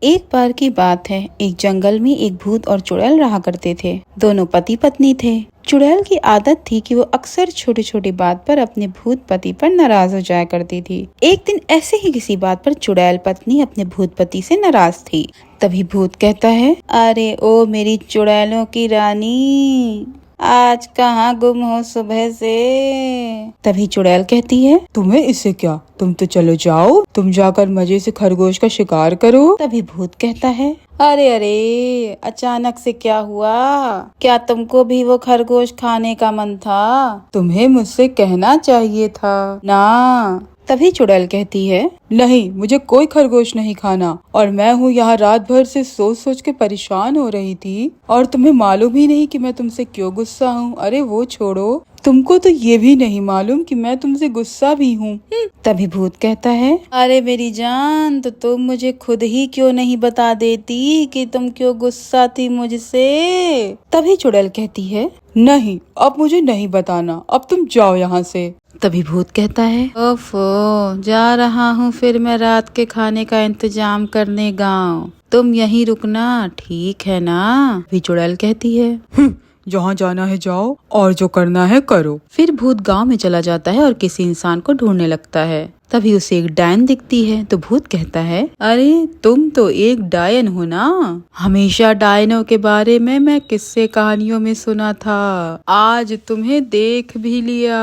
एक बार की बात है, एक जंगल में एक भूत और चुड़ैल रहा करते थे। दोनों पति पत्नी थे। चुड़ैल की आदत थी कि वो अक्सर छोटी छोटी बात पर अपने भूत पति पर नाराज हो जाया करती थी। एक दिन ऐसे ही किसी बात पर चुड़ैल पत्नी अपने भूत पति से नाराज थी। तभी भूत कहता है, अरे ओ मेरी चुड़ैलों की रानी, आज कहाँ गुम हो सुबह से। तभी चुड़ैल कहती है, तुम्हें इससे क्या, तुम तो चलो जाओ, तुम जाकर मजे से खरगोश का शिकार करो। तभी भूत कहता है, अरे अरे अचानक से क्या हुआ, क्या तुमको भी वो खरगोश खाने का मन था? तुम्हें मुझसे कहना चाहिए था ना। तभी चुड़ैल कहती है, नहीं, मुझे कोई खरगोश नहीं खाना, और मैं हूँ यहाँ रात भर से सोच सोच के परेशान हो रही थी, और तुम्हें मालूम ही नहीं कि मैं तुमसे क्यों गुस्सा हूँ। अरे वो छोड़ो, तुमको तो ये भी नहीं मालूम कि मैं तुमसे गुस्सा भी हूँ। तभी भूत कहता है, अरे मेरी जान, तो तुम मुझे खुद ही क्यों नहीं बता देती कि तुम क्यों गुस्सा थी मुझसे? तभी चुड़ैल कहती है, नहीं, अब मुझे नहीं बताना, अब तुम जाओ यहाँ से। तभी भूत कहता है, ओफो, जा रहा हूँ फिर मैं रात के खाने का इंतजाम करने गाँव। तुम यहीं रुकना, ठीक है ना? भी चुड़ैल कहती है, जहाँ जाना है जाओ, और जो करना है करो। फिर भूत गांव में चला जाता है और किसी इंसान को ढूंढने लगता है। तभी उसे एक डायन दिखती है तो भूत कहता है, अरे तुम तो एक डायन हो ना? हमेशा डायनों के बारे में मैं किस्से कहानियों में सुना था, आज तुम्हें देख भी लिया।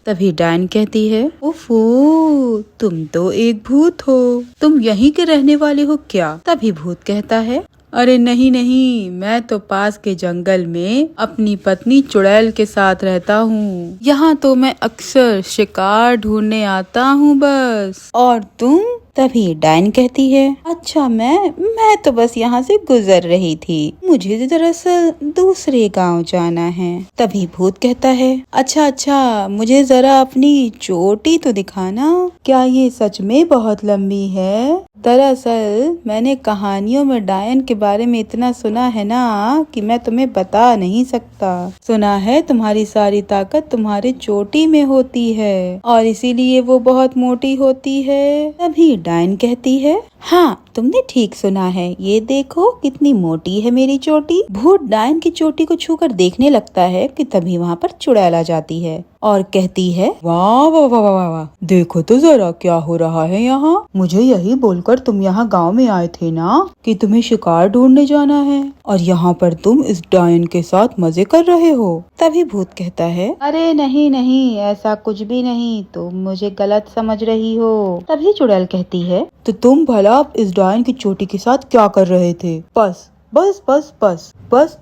तभी डायन कहती है, ओफो, तुम तो एक भूत हो, तुम यहीं के रहने वाले हो क्या? तभी भूत कहता है, अरे नहीं नहीं, मैं तो पास के जंगल में अपनी पत्नी चुड़ैल के साथ रहता हूँ। यहाँ तो मैं अक्सर शिकार ढूंढने आता हूँ बस। और तुम? तभी डायन कहती है, अच्छा मैं तो बस यहाँ से गुजर रही थी, मुझे दरअसल दूसरे गांव जाना है। तभी भूत कहता है, अच्छा, मुझे जरा अपनी चोटी तो दिखाना। क्या ये सच में बहुत लंबी है? दरअसल मैंने कहानियों में डायन के बारे में इतना सुना है ना कि मैं तुम्हें बता नहीं सकता। सुना है तुम्हारी सारी ताकत तुम्हारी चोटी में होती है, और इसीलिए वो बहुत मोटी होती है। तभी डायन कहती है, हाँ तुमने ठीक सुना है, ये देखो कितनी मोटी है मेरी चोटी। भूत डायन की चोटी को छूकर देखने लगता है कि तभी वहाँ पर चुड़ैल आ जाती है और कहती है, वाह वाह वाह वाह वाह, देखो तो जरा क्या हो रहा है यहाँ। मुझे यही बोलकर तुम यहाँ गांव में आए थे ना कि तुम्हें शिकार ढूंढने जाना है, और यहाँ पर तुम इस डायन के साथ मजे कर रहे हो। तभी भूत कहता है, अरे नहीं, ऐसा कुछ भी नहीं, तुम मुझे गलत समझ रही हो। तभी चुड़ैल कहती है, तो तुम भला इस डायन की चोटी के साथ क्या कर रहे थे? बस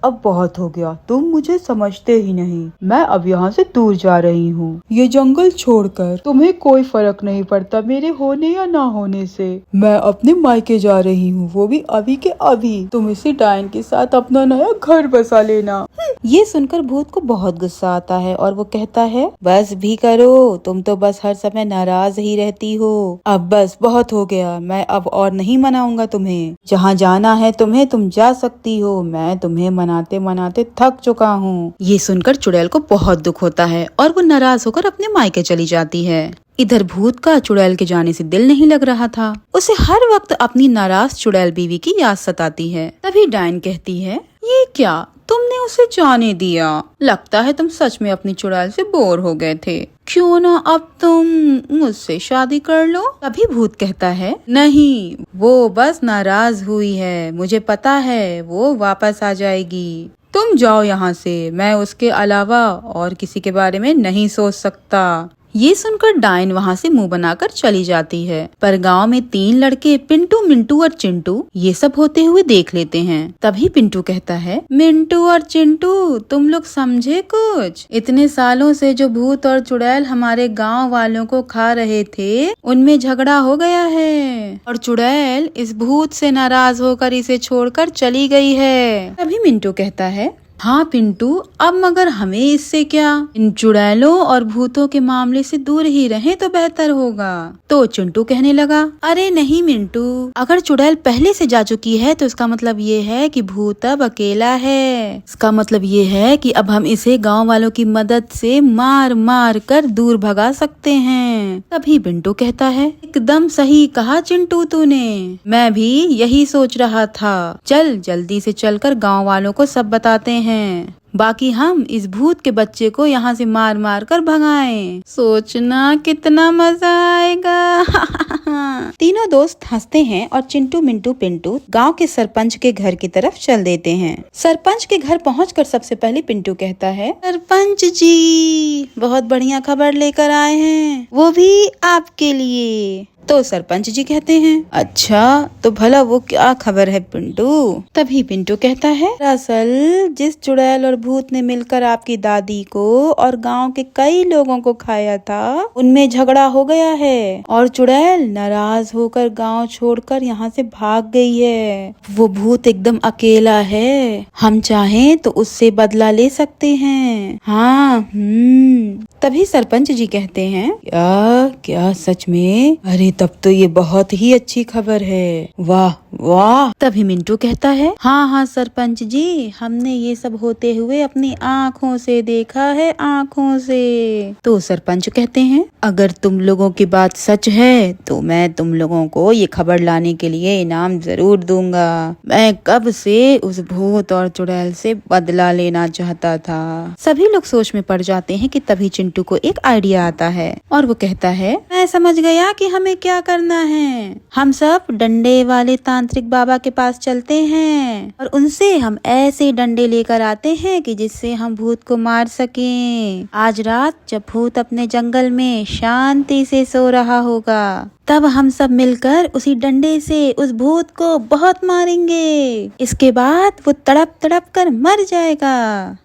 अब बहुत हो गया, तुम मुझे समझते ही नहीं। मैं अब यहाँ से दूर जा रही हूँ, ये जंगल छोड़कर। तुम्हें कोई फर्क नहीं पड़ता मेरे होने या ना होने से। मैं अपने मायके जा रही हूँ, वो भी अभी के अभी। तुम इसी डायन के साथ अपना नया घर बसा लेना। ये सुनकर भूत को बहुत गुस्सा आता है और वो कहता है, बस भी करो, तुम तो बस हर समय नाराज ही रहती हो। अब बस बहुत हो गया, मैं अब और नहीं मनाऊंगा तुम्हें। जहाँ जाना है तुम्हें, तुम जा सकती हो, मैं तुम्हें मनाते मनाते थक चुका हूँ। ये सुनकर चुड़ैल को बहुत दुख होता है और वो नाराज होकर अपने मायके चली जाती है। इधर भूत का चुड़ैल के जाने से दिल नहीं लग रहा था। उसे हर वक्त अपनी नाराज चुड़ैल बीवी की याद सताती है। तभी डायन कहती है, ये क्या, तुमने उसे जाने दिया? लगता है तुम सच में अपनी चुड़ैल से बोर हो गए थे। क्यों ना अब तुम मुझसे शादी कर लो? तभी भूत कहता है, नहीं, वो बस नाराज हुई है, मुझे पता है वो वापस आ जाएगी। तुम जाओ यहाँ से, मैं उसके अलावा और किसी के बारे में नहीं सोच सकता। ये सुनकर डायन वहाँ से मुंह बनाकर चली जाती है। पर गांव में 3 लड़के पिंटू, मिंटू और चिंटू ये सब होते हुए देख लेते हैं। तभी पिंटू कहता है, मिंटू और चिंटू, तुम लोग समझे कुछ? इतने सालों से जो भूत और चुड़ैल हमारे गांव वालों को खा रहे थे, उनमें झगड़ा हो गया है और चुड़ैल इस भूत से नाराज होकर इसे छोड़कर चली गई है। तभी मिंटू कहता है, हाँ पिंटू, अब मगर हमें इससे क्या, इन चुड़ैलों और भूतों के मामले से दूर ही रहें तो बेहतर होगा। तो चिंटू कहने लगा, अरे नहीं मिंटू, अगर चुड़ैल पहले से जा चुकी है तो इसका मतलब ये है कि भूत अब अकेला है। इसका मतलब ये है कि अब हम इसे गांव वालों की मदद से मार मार कर दूर भगा सकते हैं। तभी पिंटू कहता है, एकदम सही कहा चिंटू तूने, मैं भी यही सोच रहा था। चल जल्दी से चलकर गांव वालों को सब बताते हैं, बाकी हम इस भूत के बच्चे को यहाँ से मार मार कर भगाएं। सोचना कितना मजा आएगा। तीनों दोस्त हंसते हैं और चिंटू मिंटू पिंटू गांव के सरपंच के घर की तरफ चल देते हैं। सरपंच के घर पहुंचकर सबसे पहले पिंटू कहता है, सरपंच जी बहुत बढ़िया खबर लेकर आए हैं, वो भी आपके लिए। तो सरपंच जी कहते हैं, अच्छा तो भला वो क्या खबर है पिंटू। तभी पिंटू कहता है, दरअसल जिस चुड़ैल और भूत ने मिलकर आपकी दादी को और गांव के कई लोगों को खाया था, उनमें झगड़ा हो गया है और चुड़ैल नाराज होकर गांव छोड़कर यहाँ से भाग गई है। वो भूत एकदम अकेला है, हम चाहें तो उससे बदला ले सकते हैं। हाँ तभी सरपंच जी कहते हैं, क्या सच में? अरे तब तो ये बहुत ही अच्छी खबर है, वाह वाह। तभी मिंटू कहता है, हाँ सरपंच जी, हमने ये सब होते हुए अपनी आँखों से देखा है, आँखों से। तो सरपंच कहते हैं, अगर तुम लोगों की बात सच है तो मैं तुम लोगों को ये खबर लाने के लिए इनाम जरूर दूंगा। मैं कब से उस भूत और चुड़ैल से बदला लेना चाहता था। सभी लोग सोच में पड़ जाते हैं कि तभी चिंटू को एक आइडिया आता है और वो कहता है, मैं समझ गया कि हमें क्या करना है। हम सब डंडे वाले तांत्रिक बाबा के पास चलते हैं और उनसे हम ऐसे डंडे लेकर आते हैं कि जिससे हम भूत को मार सकें। आज रात जब भूत अपने जंगल में शांति से सो रहा होगा, तब हम सब मिलकर उसी डंडे से उस भूत को बहुत मारेंगे। इसके बाद वो तड़प तड़प कर मर जाएगा।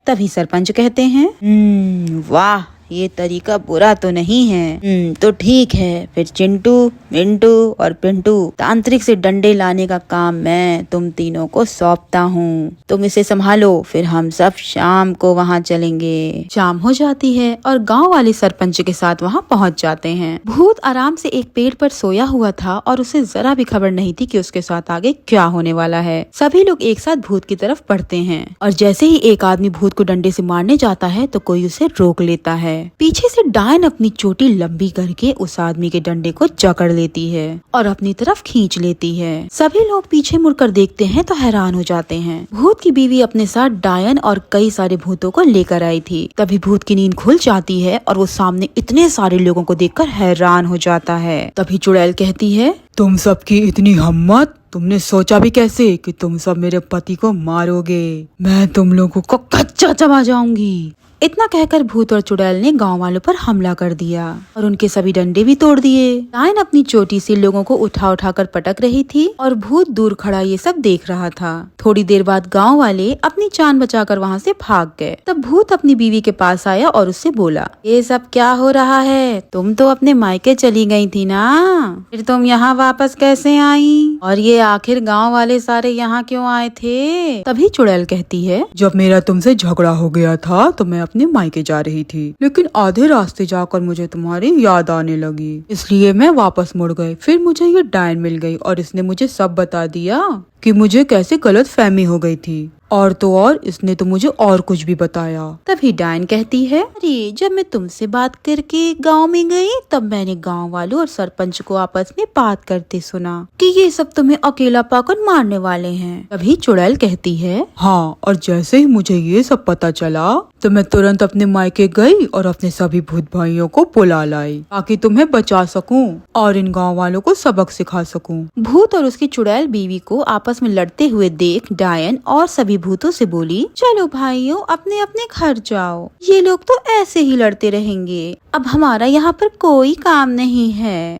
तभी सरपंच कहते हैं, वाह ये तरीका बुरा तो नहीं है। तो ठीक है, फिर चिंटू मिंटू और पिंटू तांत्रिक से डंडे लाने का काम मैं तुम तीनों को सौंपता हूँ। तुम इसे संभालो, फिर हम सब शाम को वहाँ चलेंगे। शाम हो जाती है और गांव वाले सरपंच के साथ वहाँ पहुँच जाते हैं। भूत आराम से एक पेड़ पर सोया हुआ था और उसे जरा भी खबर नहीं थी कि उसके साथ आगे क्या होने वाला है। सभी लोग एक साथ भूत की तरफ बढ़ते हैं और जैसे ही एक आदमी भूत को डंडे से मारने जाता है तो कोई उसे रोक लेता है। पीछे से डायन अपनी चोटी लंबी करके उस आदमी के डंडे को जकड़ लेती है और अपनी तरफ खींच लेती है। सभी लोग पीछे मुड़कर देखते हैं तो हैरान हो जाते हैं। भूत की बीवी अपने साथ डायन और कई सारे भूतों को लेकर आई थी। तभी भूत की नींद खुल जाती है और वो सामने इतने सारे लोगों को देखकर हैरान हो जाता है। तभी चुड़ैल कहती है, तुम सबकी इतनी हिम्मत, तुमने सोचा भी कैसे कि तुम सब मेरे पति को मारोगे? मैं तुम लोगों को कच्चा चबा जाऊंगी। इतना कहकर भूत और चुड़ैल ने गांव वालों पर हमला कर दिया और उनके सभी डंडे भी तोड़ दिए। डायन अपनी चोटी से लोगों को उठा उठा कर पटक रही थी और भूत दूर खड़ा ये सब देख रहा था। थोड़ी देर बाद गांव वाले अपनी जान बचाकर वहां से भाग गए। तब भूत अपनी बीवी के पास आया और उससे बोला, ये सब क्या हो रहा है? तुम तो अपने मायके चली गई थी ना, फिर तुम यहाँ वापस कैसे आई? और ये आखिर गाँव वाले सारे यहाँ क्यों आए थे? तभी चुड़ैल कहती है, जब मेरा तुमसे झगड़ा हो गया था तो मैं अपने मायके जा रही थी, लेकिन आधे रास्ते जाकर मुझे तुम्हारी याद आने लगी, इसलिए मैं वापस मुड़ गई। फिर मुझे ये डायन मिल गई और इसने मुझे सब बता दिया कि मुझे कैसे गलत फहमी हो गई थी। और तो और इसने तो मुझे और कुछ भी बताया। तभी डायन कहती है, अरे जब मैं तुमसे बात करके गांव में गई तब मैंने गांव वालों और सरपंच को आपस में बात करते सुना कि ये सब तुम्हें अकेला पाकर मारने वाले हैं। तभी चुड़ैल कहती है, हाँ, और जैसे ही मुझे ये सब पता चला तो मैं तुरंत अपने मायके गई और अपने सभी भूत भाइयों को बुला लाई ताकि तुम्हें बचा सकूं और इन गांव वालों को सबक सिखा सकूं। भूत और उसकी चुड़ैल बीवी को आपस में लड़ते हुए देख डायन और सभी भूतों से बोली, चलो भाइयों अपने अपने घर जाओ, ये लोग तो ऐसे ही लड़ते रहेंगे, अब हमारा यहाँ पर कोई काम नहीं है।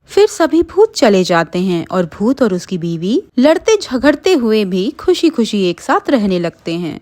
फिर सभी भूत चले जाते हैं और भूत और उसकी बीवी लड़ते झगड़ते हुए भी खुशी खुशी एक साथ रहने लगते हैं।